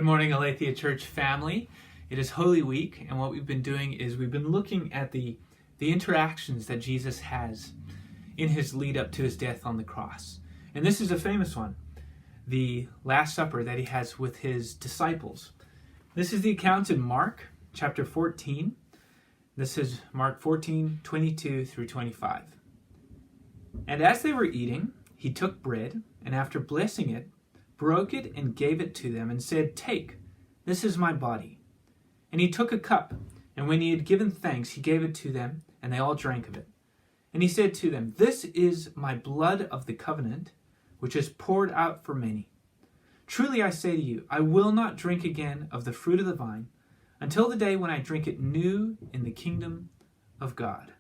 Good morning, Aletheia Church family. It is Holy Week, and what we've been doing is we've been looking at the interactions that Jesus has in his lead up to his death on the cross. And this is a famous one, the Last Supper that he has with his disciples. This is the account in Mark chapter 14. This is Mark 14, 22 through 25. And as they were eating, he took bread, and after blessing it, broke it and gave it to them and said, "Take, this is my body." And he took a cup, and when he had given thanks, he gave it to them, and they all drank of it. And he said to them, "This is my blood of the covenant, which is poured out for many. Truly I say to you, I will not drink again of the fruit of the vine until the day when I drink it new in the kingdom of God."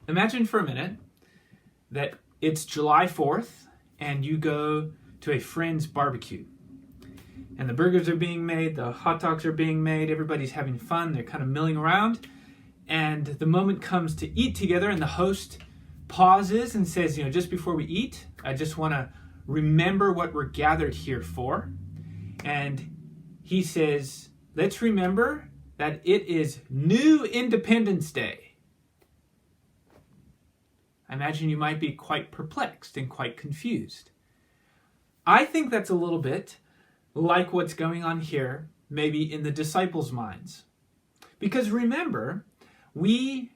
Imagine for a minute that it's July 4th, and you go to a friend's barbecue. And the burgers are being made, the hot dogs are being made, everybody's having fun, they're kind of milling around. And the moment comes to eat together, and the host pauses and says, just before we eat, I just want to remember what we're gathered here for. And he says, let's remember that it is New Independence Day. I imagine you might be quite perplexed and quite confused. I think that's a little bit like what's going on here, maybe in the disciples' minds. Because remember, if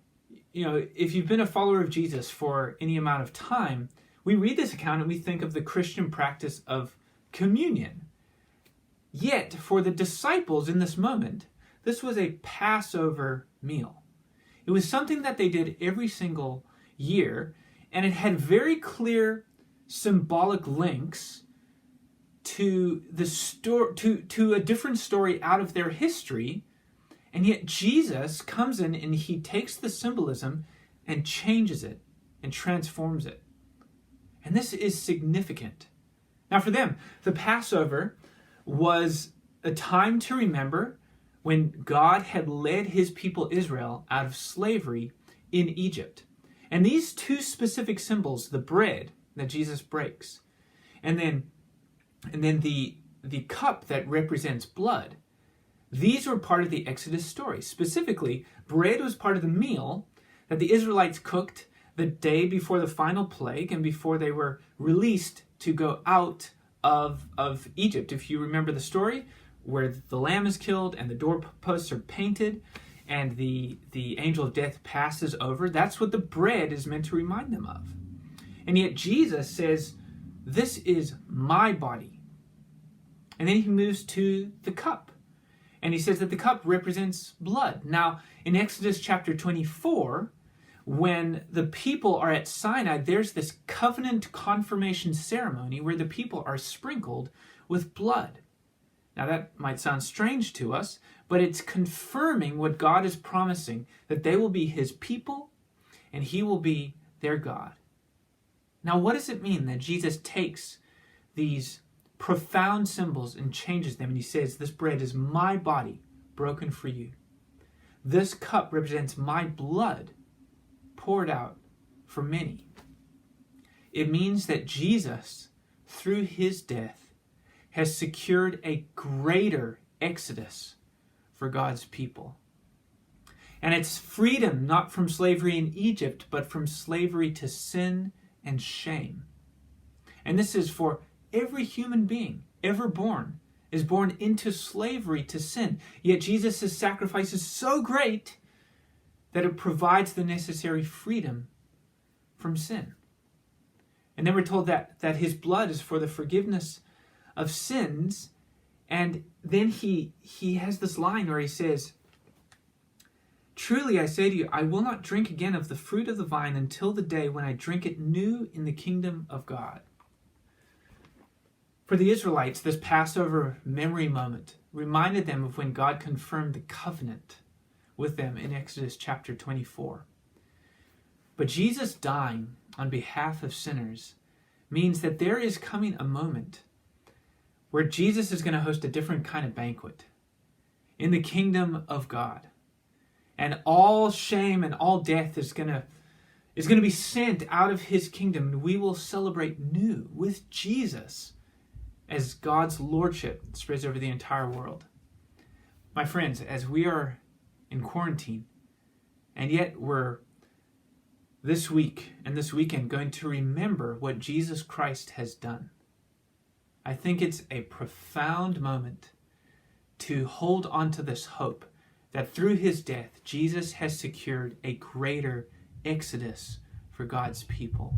you've been a follower of Jesus for any amount of time, we read this account and we think of the Christian practice of communion. Yet, for the disciples in this moment, this was a Passover meal. It was something that they did every single year, and it had very clear symbolic links to to a different story out of their history. And yet Jesus comes in and he takes the symbolism and changes it and transforms it. And this is significant. Now for them, the Passover was a time to remember when God had led his people Israel out of slavery in Egypt. And these two specific symbols, the bread that Jesus breaks, and then the cup that represents blood, these were part of the Exodus story. Specifically, bread was part of the meal that the Israelites cooked the day before the final plague and before they were released to go out of Egypt. If you remember the story, where the lamb is killed and the doorposts are painted and the angel of death passes over, that's what the bread is meant to remind them of. And yet Jesus says, "This is my body." And then he moves to the cup. And he says that the cup represents blood. Now, in Exodus chapter 24, when the people are at Sinai, there's this covenant confirmation ceremony where the people are sprinkled with blood. Now, that might sound strange to us, but it's confirming what God is promising, that they will be his people and he will be their God. Now, what does it mean that Jesus takes these profound symbols and changes them, and he says, "This bread is my body broken for you. This cup represents my blood poured out for many"? It means that Jesus, through his death, has secured a greater exodus for God's people. And it's freedom not from slavery in Egypt, but from slavery to sin and shame. And this is for every human being ever born, is born into slavery to sin. Yet Jesus' sacrifice is so great that it provides the necessary freedom from sin. And then we're told that his blood is for the forgiveness of sins. And then he has this line where he says, "Truly I say to you, I will not drink again of the fruit of the vine until the day when I drink it new in the kingdom of God." For the Israelites, this Passover memory moment reminded them of when God confirmed the covenant with them in Exodus chapter 24. But Jesus dying on behalf of sinners means that there is coming a moment where Jesus is going to host a different kind of banquet in the kingdom of God. And all shame and all death is going to be sent out of his kingdom. And we will celebrate new with Jesus as God's lordship spreads over the entire world. My friends, as we are in quarantine, and yet we're this week and this weekend going to remember what Jesus Christ has done, I think it's a profound moment to hold on to this hope that through his death, Jesus has secured a greater exodus for God's people.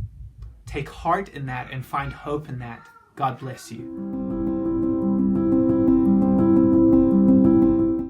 Take heart in that and find hope in that. God bless you.